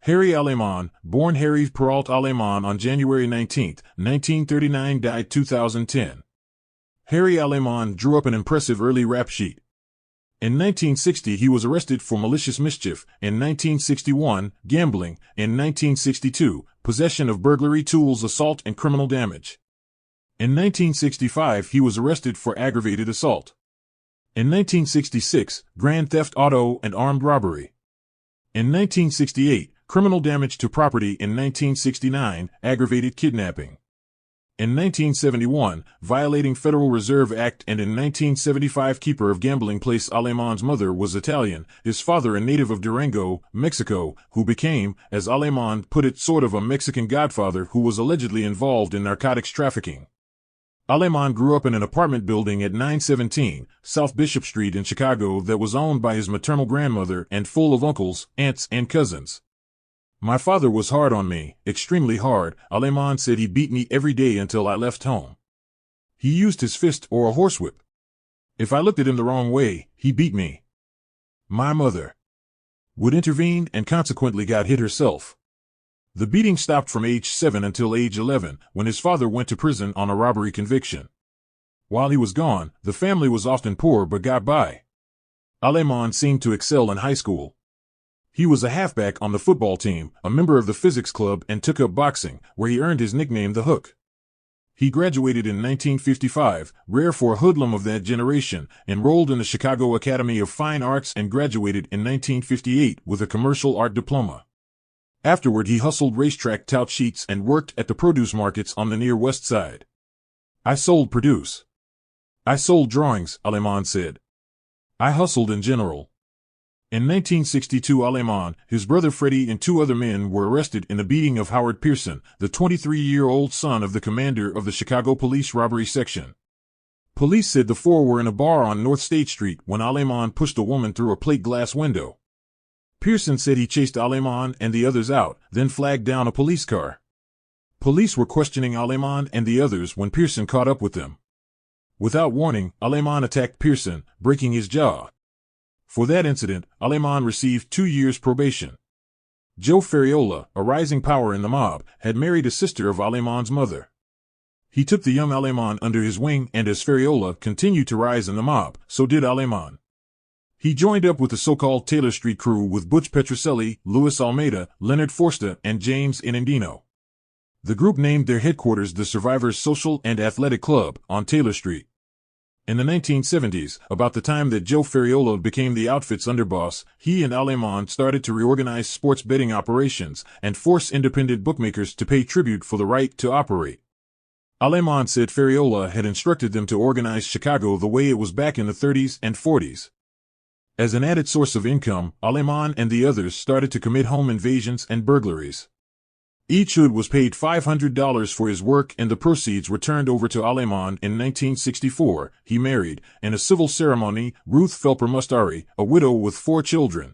Harry Aleman, born Harry Peralta Aleman on January 19, 1939, died 2010. Harry Aleman drew up an impressive early rap sheet. In 1960 he was arrested for malicious mischief, in 1961, gambling, in 1962, possession of burglary tools, assault and criminal damage. In 1965 he was arrested for aggravated assault. In 1966, grand theft auto and armed robbery. In 1968, criminal damage to property. In 1969, aggravated kidnapping. In 1971, violating Federal Reserve Act, and in 1975 keeper of gambling place. Aleman's mother was Italian, his father a native of Durango, Mexico, who became, as Aleman put it, sort of a Mexican godfather who was allegedly involved in narcotics trafficking. Aleman grew up in an apartment building at 917 South Bishop Street in Chicago that was owned by his maternal grandmother and full of uncles, aunts, and cousins. My father was hard on me, extremely hard. Aleman said he beat me every day until I left home. He used his fist or a horsewhip. If I looked at him the wrong way, he beat me. My mother would intervene and consequently got hit herself. The beating stopped from age 7 until age 11, when his father went to prison on a robbery conviction. While he was gone, the family was often poor but got by. Aleman seemed to excel in high school. He was a halfback on the football team, a member of the physics club, and took up boxing, where he earned his nickname The Hook. He graduated in 1955, rare for a hoodlum of that generation, enrolled in the Chicago Academy of Fine Arts, and graduated in 1958 with a commercial art diploma. Afterward he hustled racetrack tout sheets and worked at the produce markets on the near West Side. I sold produce. I sold drawings, Aleman said. I hustled in general. In 1962 Aleman, his brother Freddie, and 2 other men were arrested in the beating of Howard Pearson, the 23-year-old son of the commander of the Chicago Police Robbery Section. Police said the 4 were in a bar on North State Street when Aleman pushed a woman through a plate glass window. Pearson said he chased Aleman and the others out, then flagged down a police car. Police were questioning Aleman and the others when Pearson caught up with them. Without warning, Aleman attacked Pearson, breaking his jaw. For that incident, Aleman received 2 years probation. Joe Ferriola, a rising power in the mob, had married a sister of Aleman's mother. He took the young Aleman under his wing, and as Ferriola continued to rise in the mob, so did Aleman. He joined up with the so-called Taylor Street crew with Butch Petrocelli, Louis Almeida, Leonard Forster, and James Inandino. The group named their headquarters the Survivors Social and Athletic Club on Taylor Street. In the 1970s, about the time that Joe Ferriola became the outfit's underboss, he and Aleman started to reorganize sports betting operations and force independent bookmakers to pay tribute for the right to operate. Aleman said Ferriola had instructed them to organize Chicago the way it was back in the 30s and 40s. As an added source of income, Aleman and the others started to commit home invasions and burglaries. Each hood was paid $500 for his work, and the proceeds were turned over to Aleman. In 1964, he married, in a civil ceremony, Ruth Felper Mustari, a widow with 4 children.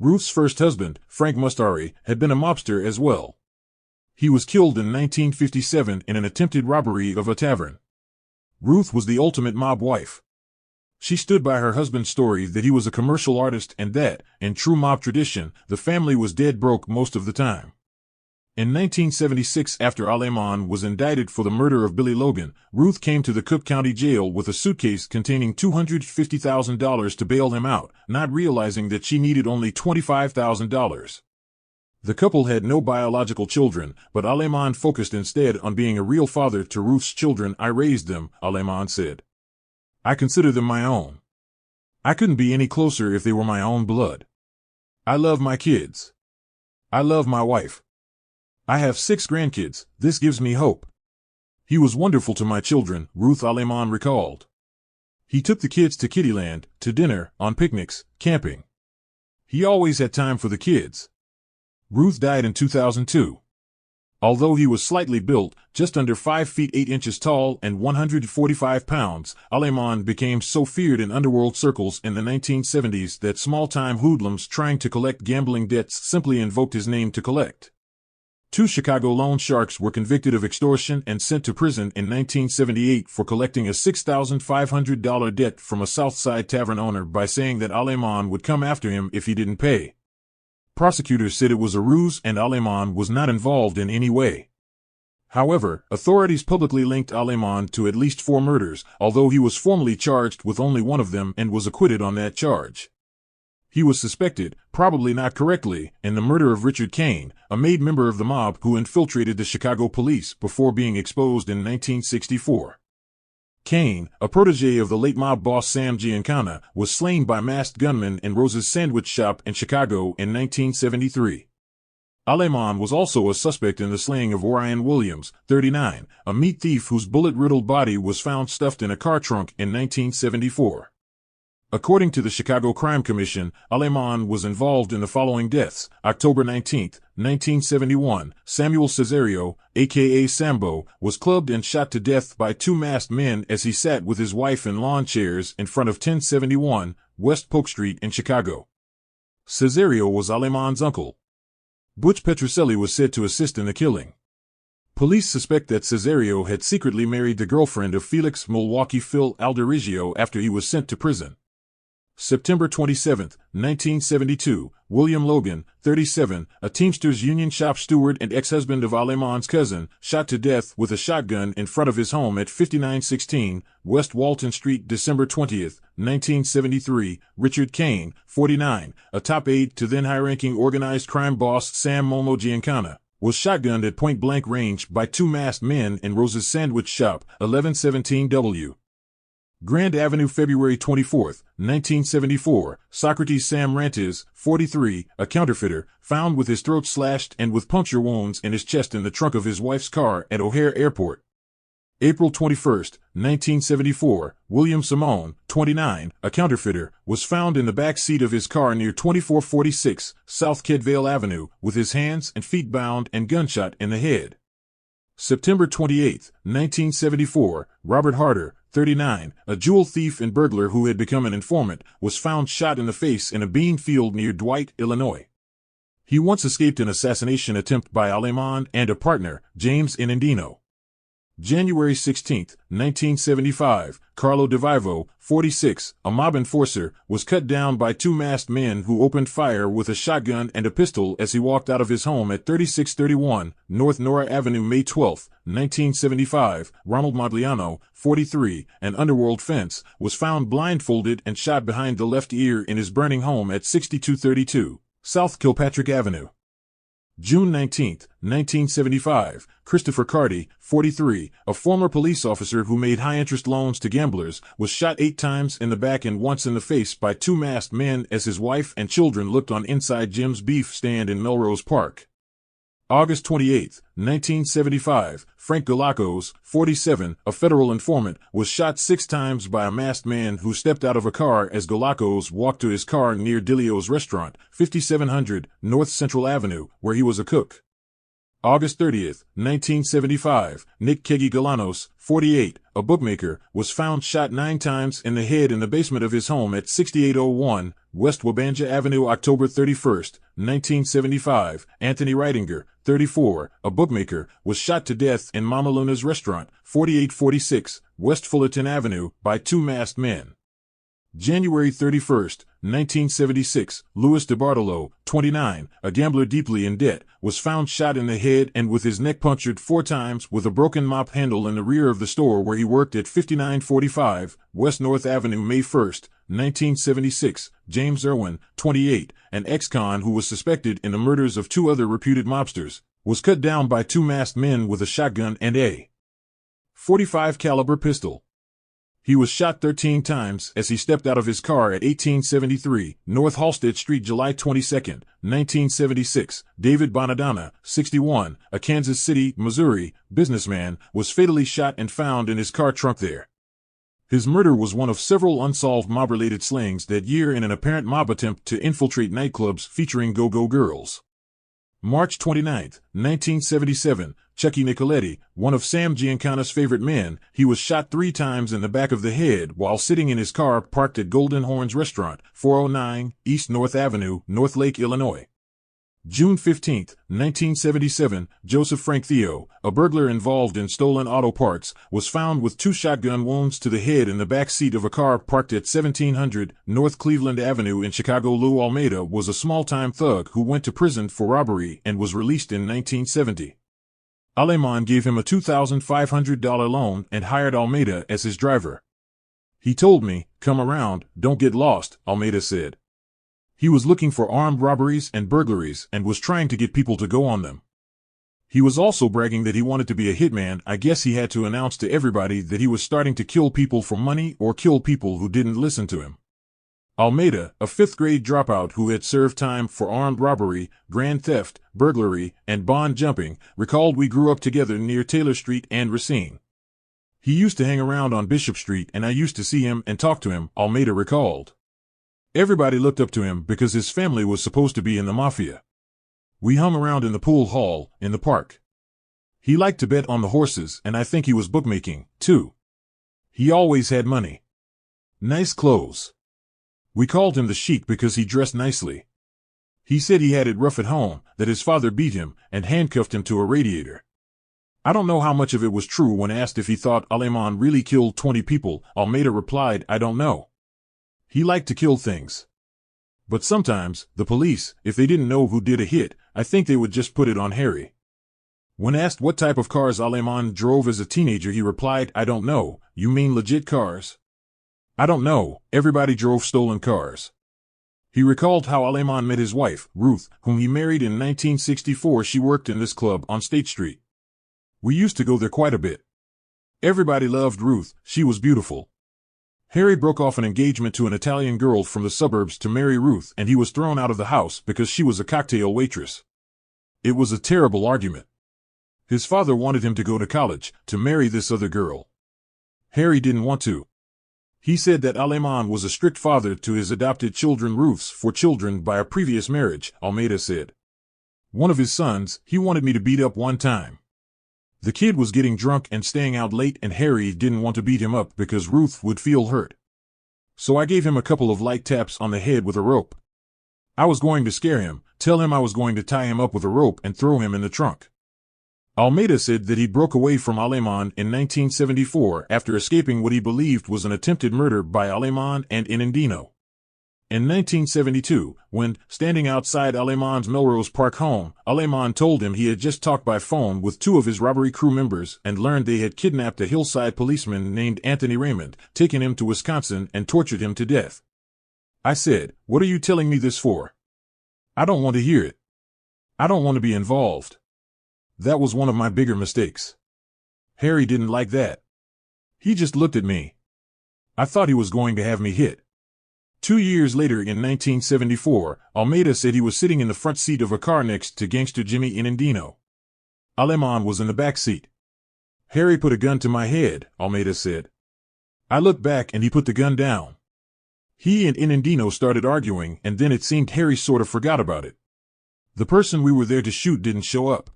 Ruth's first husband, Frank Mustari, had been a mobster as well. He was killed in 1957 in an attempted robbery of a tavern. Ruth was the ultimate mob wife. She stood by her husband's story that he was a commercial artist and that, in true mob tradition, the family was dead broke most of the time. In 1976, after Aleman was indicted for the murder of Billy Logan, Ruth came to the Cook County Jail with a suitcase containing $250,000 to bail him out, not realizing that she needed only $25,000. The couple had no biological children, but Aleman focused instead on being a real father to Ruth's children. I raised them, Aleman said. I consider them my own. I couldn't be any closer if they were my own blood. I love my kids. I love my wife. I have 6 grandkids. This gives me hope. He was wonderful to my children, Ruth Aleman recalled. He took the kids to Kittyland, to dinner, on picnics, camping. He always had time for the kids. Ruth died in 2002. Although he was slightly built, just under 5 feet 8 inches tall and 145 pounds, Aleman became so feared in underworld circles in the 1970s that small-time hoodlums trying to collect gambling debts simply invoked his name to collect. 2 Chicago loan sharks were convicted of extortion and sent to prison in 1978 for collecting a $6,500 debt from a South Side tavern owner by saying that Aleman would come after him if he didn't pay. Prosecutors said it was a ruse and Aleman was not involved in any way. However, authorities publicly linked Aleman to at least 4 murders, although he was formally charged with only one of them and was acquitted on that charge. He was suspected, probably not correctly, in the murder of Richard Cain, a made member of the mob who infiltrated the Chicago police before being exposed in 1964. Cain, a protege of the late mob boss Sam Giancana, was slain by masked gunmen in Rose's sandwich shop in Chicago in 1973. Aleman was also a suspect in the slaying of Orion Williams, 39, a meat thief whose bullet-riddled body was found stuffed in a car trunk in 1974. According to the Chicago Crime Commission, Aleman was involved in the following deaths. October 19, 1971, Samuel Cesario, a.k.a. Sambo, was clubbed and shot to death by 2 masked men as he sat with his wife in lawn chairs in front of 1071 West Polk Street in Chicago. Cesario was Aleman's uncle. Butch Petrocelli was said to assist in the killing. Police suspect that Cesario had secretly married the girlfriend of Felix Milwaukee Phil Alderigio after he was sent to prison. September 27, 1972, William Logan, 37, a Teamsters Union shop steward and ex-husband of Aleman's cousin, shot to death with a shotgun in front of his home at 5916 West Walton Street. December 20, 1973, Richard Cain, 49, a top aide to then high-ranking organized crime boss Sam Momo Giancana, was shotgunned at point-blank range by 2 masked men in Rose's sandwich shop, 1117 W. Grand Avenue, February 24, 1974, Socrates Sam Rantes, 43, a counterfeiter, found with his throat slashed and with puncture wounds in his chest in the trunk of his wife's car at O'Hare Airport. April 21, 1974, William Simone, 29, a counterfeiter, was found in the back seat of his car near 2446 South Kedvale Avenue with his hands and feet bound and gunshot in the head. September 28, 1974, Robert Harder, 39, a jewel thief and burglar who had become an informant, was found shot in the face in a bean field near Dwight, Illinois. He once escaped an assassination attempt by Aleman and a partner, James Inandino. January 16, 1975, Carlo DeVivo, 46, a mob enforcer, was cut down by 2 masked men who opened fire with a shotgun and a pistol as he walked out of his home at 3631 North Nora Avenue. May 12, 1975, Ronald Modliano, 43, an underworld fence, was found blindfolded and shot behind the left ear in his burning home at 6232 South Kilpatrick Avenue. June 19, 1975, Christopher Carty, 43, a former police officer who made high-interest loans to gamblers, was shot 8 times in the back and once in the face by 2 masked men as his wife and children looked on inside Jim's Beef stand in Melrose Park. August 28, 1975, Frank Galacos, 47, a federal informant, was shot 6 times by a masked man who stepped out of a car as Galacos walked to his car near Dilio's restaurant, 5700 North Central Avenue, where he was a cook. August 30, 1975, Nick Kegi Galanos, 48, a bookmaker, was found shot 9 times in the head in the basement of his home at 6801 West Wabanja Avenue. October 31, 1975, Anthony Reitinger, 34, a bookmaker, was shot to death in Mama Luna's restaurant, 4846 West Fullerton Avenue, by 2 masked men. January 31, 1976, Louis DeBartolo, 29, a gambler deeply in debt, was found shot in the head and with his neck punctured 4 times with a broken mop handle in the rear of the store where he worked at 5945 West North Avenue. May 1, 1976, James Irwin, 28, an ex-con who was suspected in the murders of 2 other reputed mobsters, was cut down by 2 masked men with a shotgun and a .45 caliber pistol. He was shot 13 times as he stepped out of his car at 1873 North Halsted Street. July 22, 1976, David Bonadonna, 61, a Kansas City, Missouri, businessman, was fatally shot and found in his car trunk there. His murder was one of several unsolved mob-related slayings that year in an apparent mob attempt to infiltrate nightclubs featuring go-go girls. March 29, 1977, Chucky Nicoletti, one of Sam Giancana's favorite men, he was shot 3 times in the back of the head while sitting in his car parked at Golden Horns Restaurant, 409 East North Avenue, North Lake, Illinois. June 15, 1977, Joseph Frank Theo, a burglar involved in stolen auto parts, was found with 2 shotgun wounds to the head in the back seat of a car parked at 1700 North Cleveland Avenue in Chicago. Lou Almeida was a small-time thug who went to prison for robbery and was released in 1970. Aleman gave him a $2,500 loan and hired Almeida as his driver. He told me, "Come around, don't get lost," Almeida said. He was looking for armed robberies and burglaries and was trying to get people to go on them. He was also bragging that he wanted to be a hitman. I guess he had to announce to everybody that he was starting to kill people for money or kill people who didn't listen to him. Almeida, a 5th-grade dropout who had served time for armed robbery, grand theft, burglary, and bond jumping, recalled, "We grew up together near Taylor Street and Racine. He used to hang around on Bishop Street and I used to see him and talk to him," Almeida recalled. Everybody looked up to him because his family was supposed to be in the mafia. "We hung around in the pool hall, in the park. He liked to bet on the horses and I think he was bookmaking, too. He always had money. Nice clothes. We called him the Sheik because he dressed nicely. He said he had it rough at home, that his father beat him and handcuffed him to a radiator." I don't know how much of it was true. When asked if he thought Aleman really killed 20 people, Almeida replied, "I don't know. He liked to kill things. But sometimes, the police, if they didn't know who did a hit, I think they would just put it on Harry." When asked what type of cars Aleman drove as a teenager, he replied, "I don't know. You mean legit cars?" "I don't know. Everybody drove stolen cars." He recalled how Aleman met his wife, Ruth, whom he married in 1964. She worked in this club on State Street. "We used to go there quite a bit. Everybody loved Ruth. She was beautiful." Harry broke off an engagement to an Italian girl from the suburbs to marry Ruth, and he was thrown out of the house because she was a cocktail waitress. It was a terrible argument. His father wanted him to go to college, to marry this other girl. Harry didn't want to. He said that Aleman was a strict father to his adopted children, Ruth's 4 children by a previous marriage, Almeida said. "One of his sons, he wanted me to beat up one time. The kid was getting drunk and staying out late and Harry didn't want to beat him up because Ruth would feel hurt. So I gave him a couple of light taps on the head with a rope. I was going to scare him, tell him I was going to tie him up with a rope and throw him in the trunk." Almeida said that he broke away from Aleman in 1974 after escaping what he believed was an attempted murder by Aleman and Inandino. In 1972, when, standing outside Aleman's Melrose Park home, Aleman told him he had just talked by phone with 2 of his robbery crew members and learned they had kidnapped a hillside policeman named Anthony Raymond, taken him to Wisconsin and tortured him to death. "I said, 'What are you telling me this for? I don't want to hear it. I don't want to be involved.' That was one of my bigger mistakes." Harry didn't like that. He just looked at me. I thought he was going to have me hit. 2 years later, in 1974, Almeida said he was sitting in the front seat of a car next to gangster Jimmy Inandino. Aleman was in the back seat. "Harry put a gun to my head," Almeida said. "I looked back and he put the gun down. He and Inandino started arguing and then it seemed Harry sort of forgot about it. The person we were there to shoot didn't show up.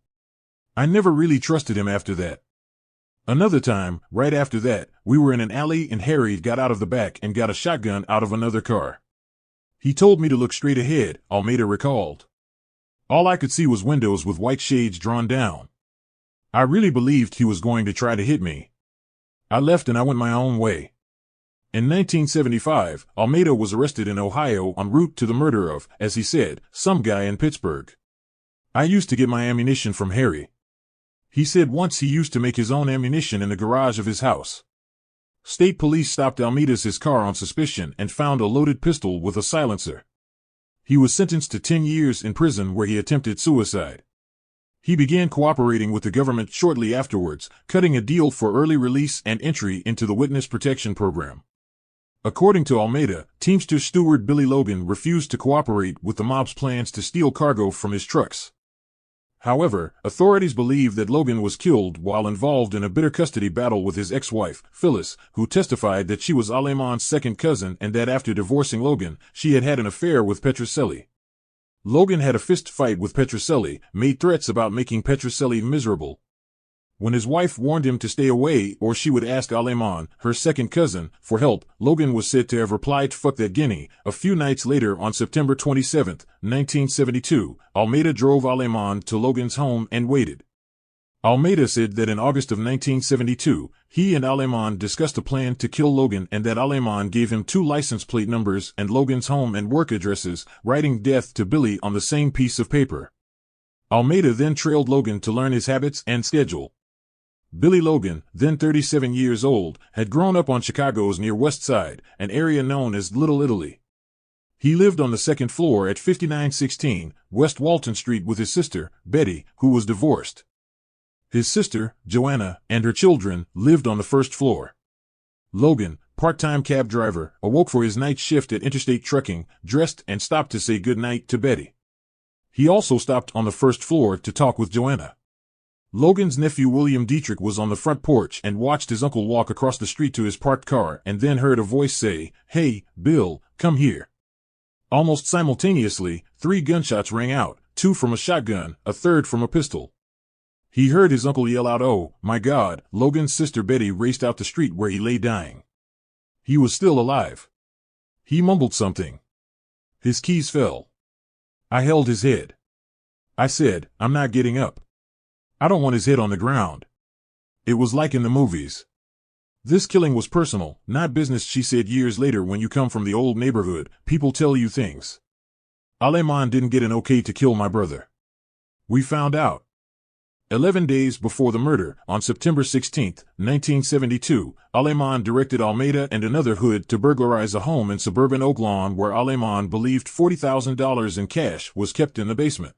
I never really trusted him after that. Another time, right after that, we were in an alley and Harry got out of the back and got a shotgun out of another car. He told me to look straight ahead," Almeida recalled. "All I could see was windows with white shades drawn down. I really believed he was going to try to hit me. I left and I went my own way." In 1975, Almeida was arrested in Ohio en route to the murder of, as he said, some guy in Pittsburgh. "I used to get my ammunition from Harry. He said once he used to make his own ammunition in the garage of his house." State police stopped Almeida's car on suspicion and found a loaded pistol with a silencer. He was sentenced to 10 years in prison where he attempted suicide. He began cooperating with the government shortly afterwards, cutting a deal for early release and entry into the Witness Protection Program. According to Almeida, Teamster steward Billy Logan refused to cooperate with the mob's plans to steal cargo from his trucks. However, authorities believe that Logan was killed while involved in a bitter custody battle with his ex-wife, Phyllis, who testified that she was Aleman's second cousin and that after divorcing Logan, she had had an affair with Petrocelli. Logan had a fist fight with Petrocelli, made threats about making Petrocelli miserable. When his wife warned him to stay away or she would ask Aleman, her second cousin, for help, Logan was said to have replied, "Fuck that guinea." A few nights later, on September 27, 1972, Almeida drove Aleman to Logan's home and waited. Almeida said that in August of 1972, he and Aleman discussed a plan to kill Logan and that Aleman gave him 2 license plate numbers and Logan's home and work addresses, writing death to Billy on the same piece of paper. Almeida then trailed Logan to learn his habits and schedule. Billy Logan, then 37 years old, had grown up on Chicago's Near West Side, an area known as Little Italy. He lived on the second floor at 5916 West Walton Street with his sister, Betty, who was divorced. His sister, Joanna, and her children lived on the first floor. Logan, part-time cab driver, awoke for his night shift at Interstate Trucking, dressed and stopped to say good night to Betty. He also stopped on the first floor to talk with Joanna. Logan's nephew William Dietrich was on the front porch and watched his uncle walk across the street to his parked car and then heard a voice say, "Hey, Bill, come here." Almost simultaneously, 3 gunshots rang out, 2 from a shotgun, a third from a pistol. He heard his uncle yell out, "Oh, my God!" Logan's sister Betty raced out the street where he lay dying. He was still alive. He mumbled something. His keys fell. I held his head. I said, "I'm not getting up. I don't want his head on the ground." It was like in the movies. "This killing was personal, not business," she said years later. "When you come from the old neighborhood, people tell you things. Aleman didn't get an okay to kill my brother. We found out." 11 days before the murder, on September 16, 1972, Aleman directed Almeida and another hood to burglarize a home in suburban Oak Lawn where Aleman believed $40,000 in cash was kept in the basement.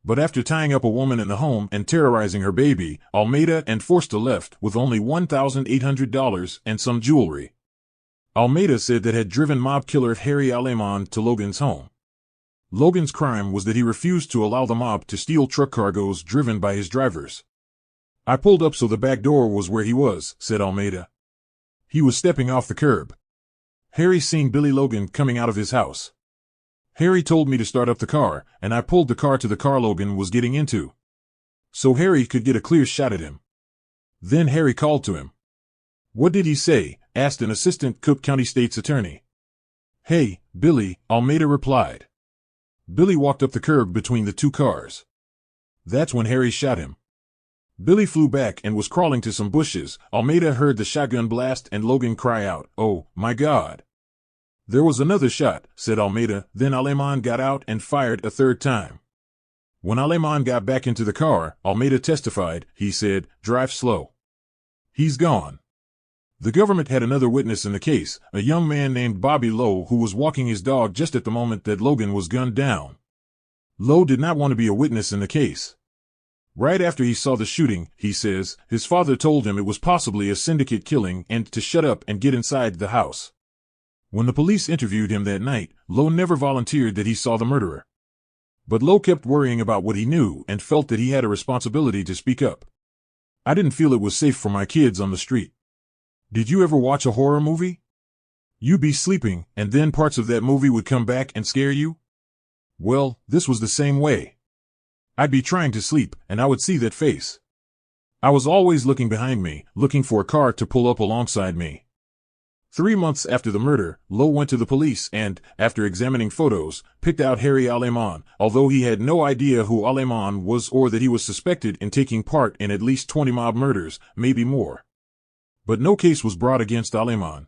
But after tying up a woman in the home and terrorizing her baby, Almeida and Forster left with only $1,800 and some jewelry. Almeida said that had driven mob killer Harry Aleman to Logan's home. Logan's crime was that he refused to allow the mob to steal truck cargoes driven by his drivers. "I pulled up so the back door was where he was," said Almeida. "He was stepping off the curb. Harry seen Billy Logan coming out of his house. Harry told me to start up the car, and I pulled the car to the car Logan was getting into, so Harry could get a clear shot at him. Then Harry called to him." "What did he say?" asked an assistant Cook County State's attorney. "Hey, Billy," Almeida replied. Billy walked up the curb between the 2 cars. That's when Harry shot him. Billy flew back and was crawling to some bushes. Almeida heard the shotgun blast and Logan cry out, "Oh, my God." "There was another shot," said Almeida. Then Aleman got out and fired a 3rd time. When Aleman got back into the car, Almeida testified. He said, "Drive slow. He's gone." The government had another witness in the case, a young man named Bobby Lowe who was walking his dog just at the moment that Logan was gunned down. Lowe did not want to be a witness in the case. Right after he saw the shooting, he says, his father told him it was possibly a syndicate killing and to shut up and get inside the house. When the police interviewed him that night, Lowe never volunteered that he saw the murderer. But Lowe kept worrying about what he knew and felt that he had a responsibility to speak up. "I didn't feel it was safe for my kids on the street." Did you ever watch a horror movie? You'd be sleeping, and then parts of that movie would come back and scare you? Well, this was the same way. I'd be trying to sleep, and I would see that face. I was always looking behind me, looking for a car to pull up alongside me. 3 months after the murder, Lowe went to the police and, after examining photos, picked out Harry Aleman, although he had no idea who Aleman was or that he was suspected in taking part in at least 20 mob murders, maybe more. But no case was brought against Aleman.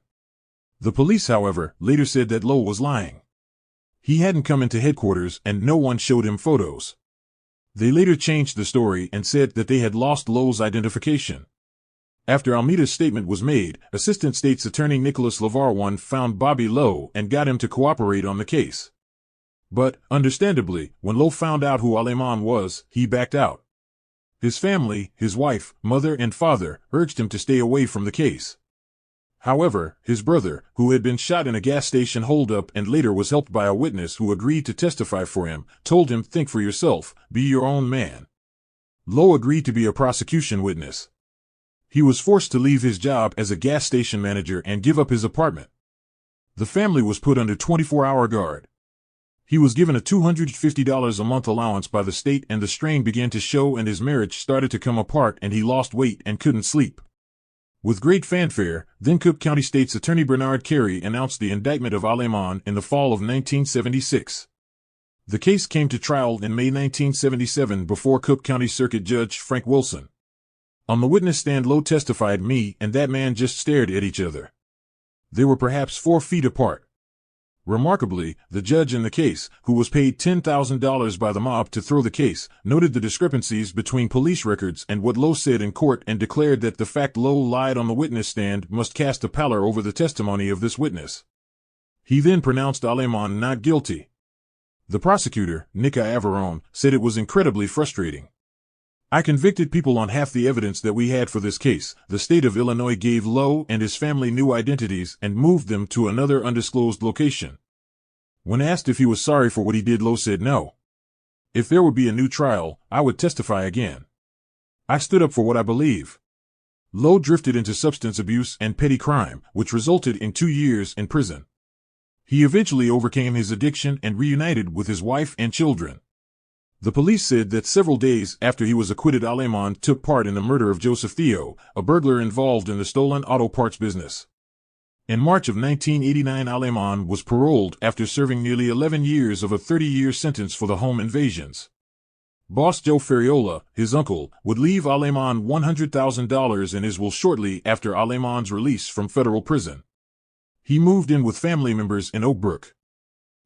The police, however, later said that Lowe was lying. He hadn't come into headquarters and no one showed him photos. They later changed the story and said that they had lost Lowe's identification. After Almeida's statement was made, Assistant State's Attorney Nicholas LeVar found Bobby Lowe and got him to cooperate on the case. But, understandably, when Lowe found out who Aleman was, he backed out. His family, his wife, mother and father, urged him to stay away from the case. However, his brother, who had been shot in a gas station holdup and later was helped by a witness who agreed to testify for him, told him, "Think for yourself, be your own man." Lowe agreed to be a prosecution witness. He was forced to leave his job as a gas station manager and give up his apartment. The family was put under 24-hour guard. He was given a $250 a month allowance by the state, and the strain began to show, and his marriage started to come apart, and he lost weight and couldn't sleep. With great fanfare, then Cook County State's Attorney Bernard Carey announced the indictment of Aleman in the fall of 1976. The case came to trial in May 1977 before Cook County Circuit Judge Frank Wilson. On the witness stand, Lowe testified, "Me and that man just stared at each other. They were perhaps 4 feet apart." Remarkably, the judge in the case, who was paid $10,000 by the mob to throw the case, noted the discrepancies between police records and what Lowe said in court, and declared that the fact Lowe lied on the witness stand must cast a pallor over the testimony of this witness. He then pronounced Aleman not guilty. The prosecutor, Nika Averone, said it was incredibly frustrating. "I convicted people on half the evidence that we had for this case. The state of Illinois gave Lowe and his family new identities and moved them to another undisclosed location." When asked if he was sorry for what he did, Lowe said no. "If there would be a new trial, I would testify again. I stood up for what I believe." Lowe drifted into substance abuse and petty crime, which resulted in 2 years in prison. He eventually overcame his addiction and reunited with his wife and children. The police said that several days after he was acquitted, Aleman took part in the murder of Joseph Theo, a burglar involved in the stolen auto parts business. In March of 1989, Aleman was paroled after serving nearly 11 years of a 30-year sentence for the home invasions. Boss Joe Ferriola, his uncle, would leave Aleman $100,000 in his will shortly after Aleman's release from federal prison. He moved in with family members in Oak Brook.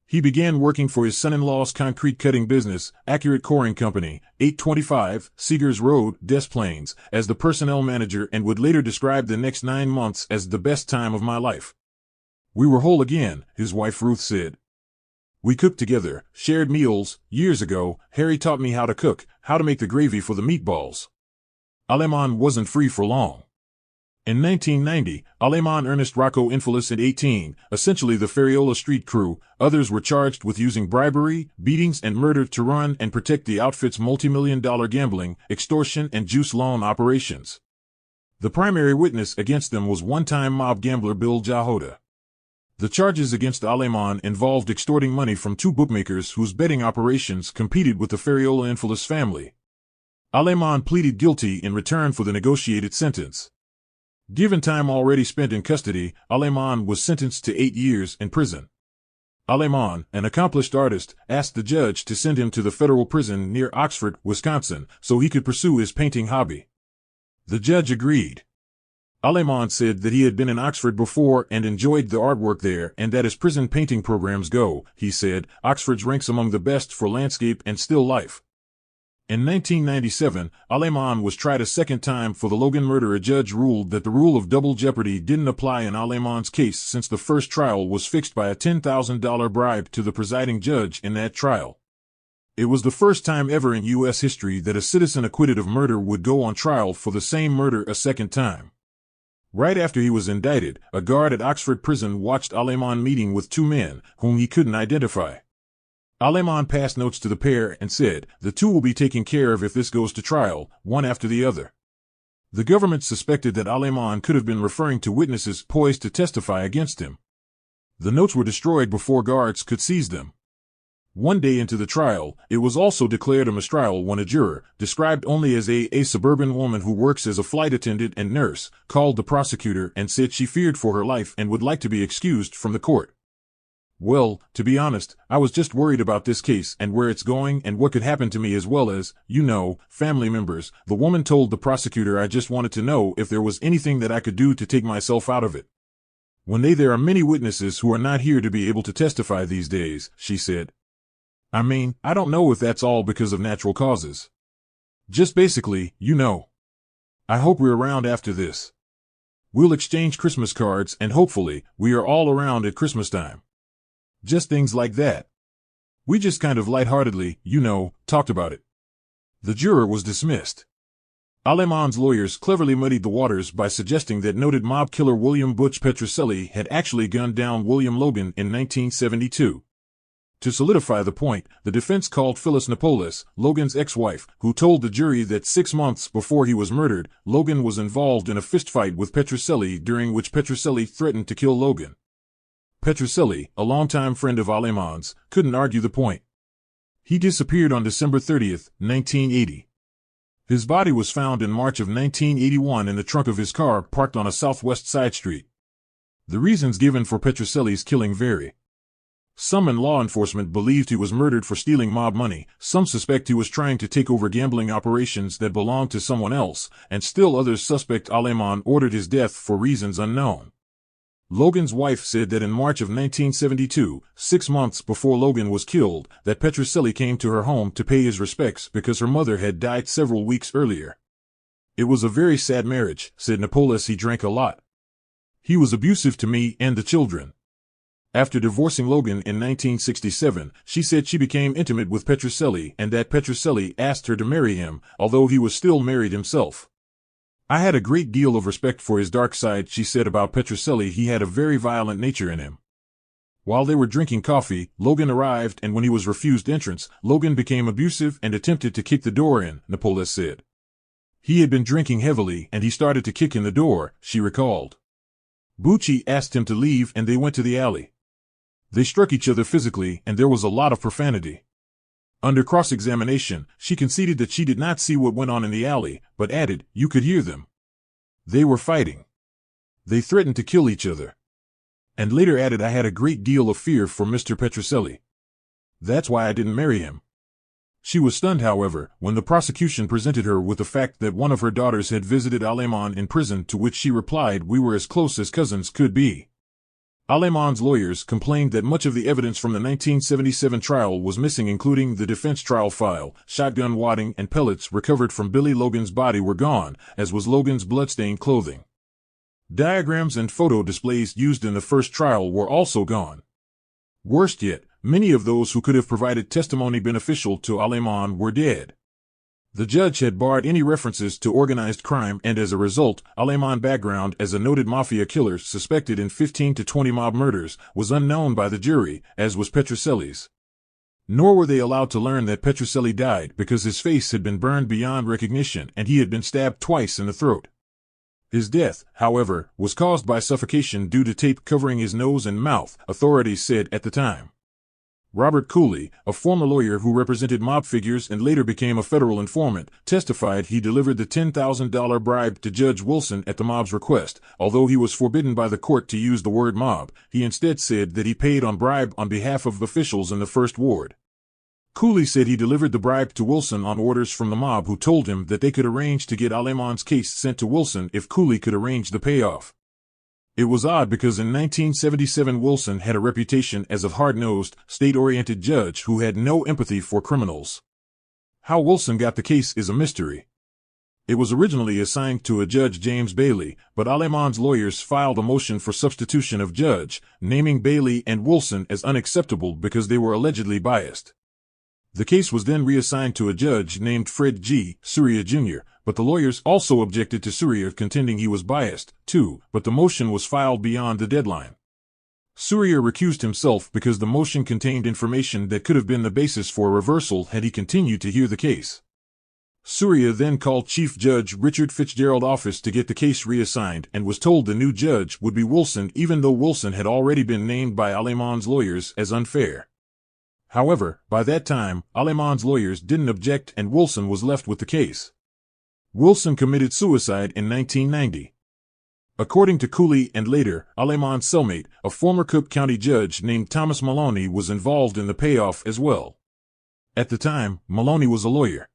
He began working for his son-in-law's concrete cutting business, Accurate Coring Company, 825 Seegers Road, Des Plaines, as the personnel manager, and would later describe the next 9 months as the best time of my life. "We were whole again," his wife Ruth said. "We cooked together, shared meals. Years ago, Harry taught me how to cook, how to make the gravy for the meatballs." Aleman wasn't free for long. In 1990, Aleman, Ernest, Rocco Infalis, and 18, essentially the Ferriola Street Crew, others were charged with using bribery, beatings, and murder to run and protect the outfit's multi-million-dollar gambling, extortion, and juice loan operations. The primary witness against them was one-time mob gambler Bill Jahota. The charges against Aleman involved extorting money from 2 bookmakers whose betting operations competed with the Ferriola Infalis family. Aleman pleaded guilty in return for the negotiated sentence. Given time already spent in custody, Aleman was sentenced to 8 years in prison. Aleman, an accomplished artist, asked the judge to send him to the federal prison near Oxford, Wisconsin, so he could pursue his painting hobby. The judge agreed. Aleman said that he had been in Oxford before and enjoyed the artwork there, and that as prison painting programs go, he said, Oxford's ranks among the best for landscape and still life. In 1997, Aleman was tried a second time for the Logan murder. A judge ruled that the rule of double jeopardy didn't apply in Aleman's case since the first trial was fixed by a $10,000 bribe to the presiding judge in that trial. It was the first time ever in U.S. history that a citizen acquitted of murder would go on trial for the same murder a second time. Right after he was indicted, a guard at Oxford Prison watched Aleman meeting with 2 men, whom he couldn't identify. Aleman passed notes to the pair and said, "The 2 will be taken care of if this goes to trial, one after the other." The government suspected that Aleman could have been referring to witnesses poised to testify against him. The notes were destroyed before guards could seize them. One day into the trial, it was also declared a mistrial when a juror, described only as a suburban woman who works as a flight attendant and nurse, called the prosecutor and said she feared for her life and would like to be excused from the court. "Well, to be honest, I was just worried about this case and where it's going and what could happen to me as well as, family members," the woman told the prosecutor. "I just wanted to know if there was anything that I could do to take myself out of it. There are many witnesses who are not here to be able to testify these days," she said. "I mean, I don't know if that's all because of natural causes. Just basically, I hope we're around after this. We'll exchange Christmas cards and hopefully, we are all around at Christmas time." Just things like that. We just kind of lightheartedly, talked about it. The juror was dismissed. Aleman's lawyers cleverly muddied the waters by suggesting that noted mob killer William Butch Petrocelli had actually gunned down William Logan in 1972. To solidify the point, the defense called Phyllis Napoles, Logan's ex-wife, who told the jury that 6 months before he was murdered, Logan was involved in a fistfight with Petrocelli during which Petrocelli threatened to kill Logan. Petrocelli, a longtime friend of Aleman's, couldn't argue the point. He disappeared on December 30, 1980. His body was found in March of 1981 in the trunk of his car parked on a southwest side street. The reasons given for Petrocelli's killing vary. Some in law enforcement believed he was murdered for stealing mob money, some suspect he was trying to take over gambling operations that belonged to someone else, and still others suspect Aleman ordered his death for reasons unknown. Logan's wife said that in March of 1972, 6 months before Logan was killed, that Petrocelli came to her home to pay his respects because her mother had died several weeks earlier. It was a very sad marriage, said Napoles. He drank a lot. He was abusive to me and the children. After divorcing Logan in 1967, she said she became intimate with Petrocelli and that Petrocelli asked her to marry him, although he was still married himself. I had a great deal of respect for his dark side, she said about Petrocelli. He had a very violent nature in him. While they were drinking coffee, Logan arrived, and when he was refused entrance, Logan became abusive and attempted to kick the door in, Napoles said. He had been drinking heavily and he started to kick in the door, she recalled. Bucci asked him to leave and they went to the alley. They struck each other physically and there was a lot of profanity. Under cross-examination, she conceded that she did not see what went on in the alley, but added, "You could hear them. They were fighting. They threatened to kill each other." And later added, "I had a great deal of fear for Mr. Petrocelli. That's why I didn't marry him." She was stunned, however, when the prosecution presented her with the fact that one of her daughters had visited Aleman in prison, to which she replied, "We were as close as cousins could be." Aleman's lawyers complained that much of the evidence from the 1977 trial was missing, including the defense trial file. Shotgun wadding and pellets recovered from Billy Logan's body were gone, as was Logan's bloodstained clothing. Diagrams and photo displays used in the first trial were also gone. Worst yet, many of those who could have provided testimony beneficial to Aleman were dead. The judge had barred any references to organized crime, and as a result, Aleman's background as a noted mafia killer suspected in 15 to 20 mob murders was unknown by the jury, as was Petrocelli's. Nor were they allowed to learn that Petrocelli died because his face had been burned beyond recognition and he had been stabbed twice in the throat. His death, however, was caused by suffocation due to tape covering his nose and mouth, authorities said at the time. Robert Cooley, a former lawyer who represented mob figures and later became a federal informant, testified he delivered the $10,000 bribe to Judge Wilson at the mob's request. Although he was forbidden by the court to use the word mob, he instead said that he paid on bribe on behalf of officials in the First Ward. Cooley said he delivered the bribe to Wilson on orders from the mob, who told him that they could arrange to get Aleman's case sent to Wilson if Cooley could arrange the payoff. It was odd because in 1977 Wilson had a reputation as a hard-nosed, state-oriented judge who had no empathy for criminals. How Wilson got the case is a mystery. It was originally assigned to a Judge James Bailey, but Aleman's lawyers filed a motion for substitution of judge, naming Bailey and Wilson as unacceptable because they were allegedly biased. The case was then reassigned to a judge named Fred G. Surya Jr., but the lawyers also objected to Surya, contending he was biased, too, but the motion was filed beyond the deadline. Surya recused himself because the motion contained information that could have been the basis for a reversal had he continued to hear the case. Surya then called Chief Judge Richard Fitzgerald's office to get the case reassigned and was told the new judge would be Wilson, even though Wilson had already been named by Aleman's lawyers as unfair. However, by that time, Aleman's lawyers didn't object and Wilson was left with the case. Wilson committed suicide in 1990. According to Cooley and later, Aleman's cellmate, a former Cook County judge named Thomas Maloney, was involved in the payoff as well. At the time, Maloney was a lawyer.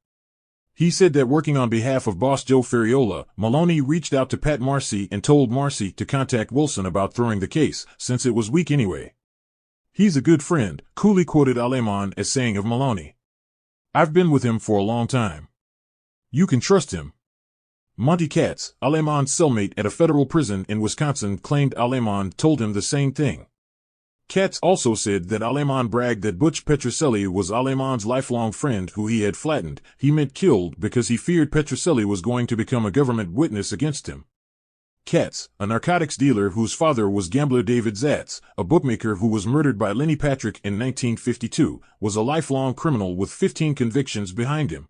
He said that working on behalf of boss Joe Ferriola, Maloney reached out to Pat Marcy and told Marcy to contact Wilson about throwing the case, since it was weak anyway. "He's a good friend," Cooley quoted Aleman as saying of Maloney. "I've been with him for a long time. You can trust him." Monty Katz, Aleman's cellmate at a federal prison in Wisconsin, claimed Aleman told him the same thing. Katz also said that Aleman bragged that Butch Petrocelli was Aleman's lifelong friend who he had flattened, he meant killed, because he feared Petrocelli was going to become a government witness against him. Katz, a narcotics dealer whose father was gambler David Zatz, a bookmaker who was murdered by Lenny Patrick in 1952, was a lifelong criminal with 15 convictions behind him.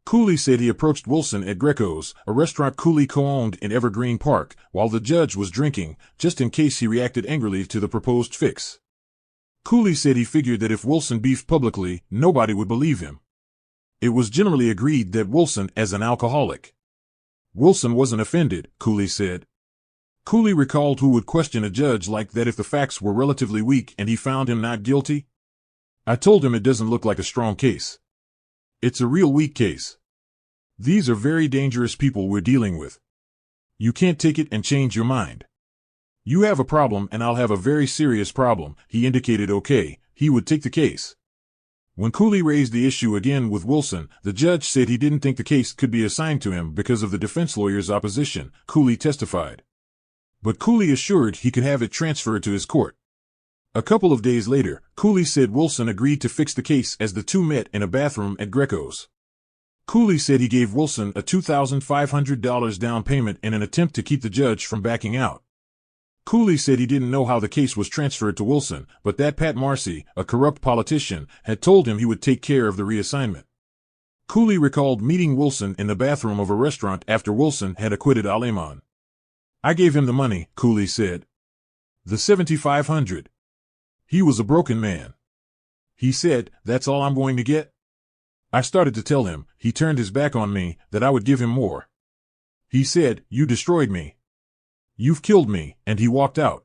Cooley said he approached Wilson at Greco's, a restaurant Cooley co-owned in Evergreen Park, while the judge was drinking, just in case he reacted angrily to the proposed fix. Cooley said he figured that if Wilson beefed publicly, nobody would believe him. It was generally agreed that Wilson as an alcoholic. Wilson wasn't offended, Cooley said. Cooley recalled who would question a judge like that if the facts were relatively weak and he found him not guilty. I told him it doesn't look like a strong case. It's a real weak case. These are very dangerous people we're dealing with. You can't take it and change your mind. You have a problem and I'll have a very serious problem. He indicated okay, he would take the case. When Cooley raised the issue again with Wilson, the judge said he didn't think the case could be assigned to him because of the defense lawyer's opposition, Cooley testified. But Cooley assured he could have it transferred to his court. A couple of days later, Cooley said Wilson agreed to fix the case as the two met in a bathroom at Greco's. Cooley said he gave Wilson a $2,500 down payment in an attempt to keep the judge from backing out. Cooley said he didn't know how the case was transferred to Wilson, but that Pat Marcy, a corrupt politician, had told him he would take care of the reassignment. Cooley recalled meeting Wilson in the bathroom of a restaurant after Wilson had acquitted Aleman. I gave him the money, Cooley said. The $7,500. He was a broken man. He said, that's all I'm going to get? I started to tell him, he turned his back on me, that I would give him more. He said, you destroyed me. You've killed me, and he walked out.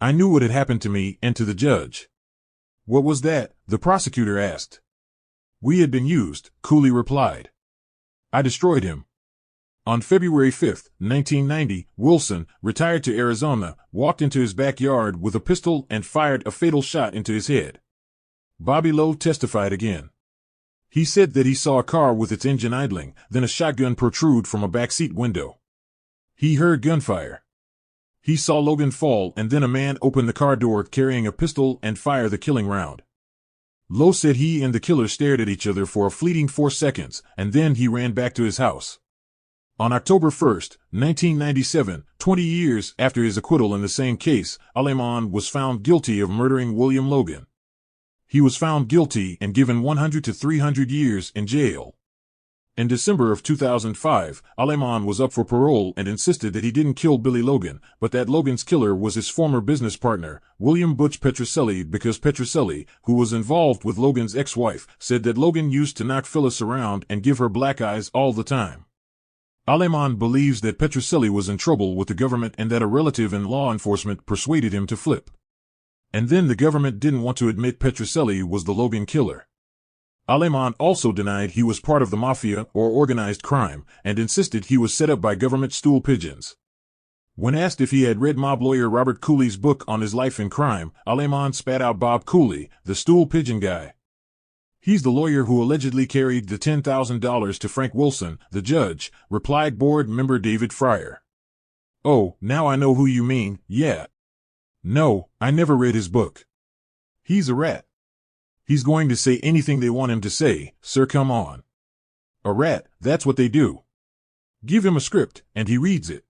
I knew what had happened to me and to the judge. What was that? The prosecutor asked. We had been used, Cooley replied. I destroyed him. On February 5, 1990, Wilson, retired to Arizona, walked into his backyard with a pistol and fired a fatal shot into his head. Bobby Lowe testified again. He said that he saw a car with its engine idling, then a shotgun protrude from a backseat window. He heard gunfire. He saw Logan fall and then a man open the car door carrying a pistol and fire the killing round. Lowe said he and the killer stared at each other for a fleeting 4 seconds, and then he ran back to his house. On October 1, 1997, 20 years after his acquittal in the same case, Aleman was found guilty of murdering William Logan. He was found guilty and given 100 to 300 years in jail. In December of 2005, Aleman was up for parole and insisted that he didn't kill Billy Logan, but that Logan's killer was his former business partner, William Butch Petrocelli, because Petrocelli, who was involved with Logan's ex-wife, said that Logan used to knock Phyllis around and give her black eyes all the time. Aleman believes that Petrocelli was in trouble with the government and that a relative in law enforcement persuaded him to flip. And then the government didn't want to admit Petrocelli was the Logan killer. Aleman also denied he was part of the mafia or organized crime, and insisted he was set up by government stool pigeons. When asked if he had read mob lawyer Robert Cooley's book on his life in crime, Aleman spat out Bob Cooley, the stool pigeon guy. He's the lawyer who allegedly carried the $10,000 to Frank Wilson, the judge, replied board member David Fryer. Oh, now I know who you mean, yeah. No, I never read his book. He's a rat. He's going to say anything they want him to say, sir, come on. A rat, that's what they do. Give him a script, and he reads it.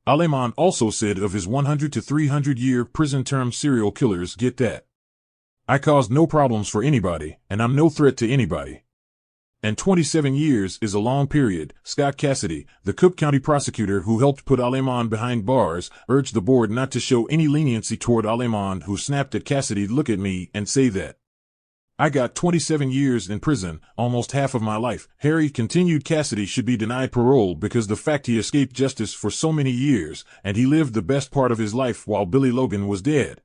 Aleman also said of his 100 to 300 year prison term serial killers, get that. I caused no problems for anybody, and I'm no threat to anybody. And 27 years is a long period. Scott Cassidy, the Cook County prosecutor who helped put Aleman behind bars, urged the board not to show any leniency toward Aleman, who snapped at Cassidy, look at me and say that. I got 27 years in prison, almost half of my life. Harry continued, Cassidy should be denied parole because the fact he escaped justice for so many years, and he lived the best part of his life while Billy Logan was dead.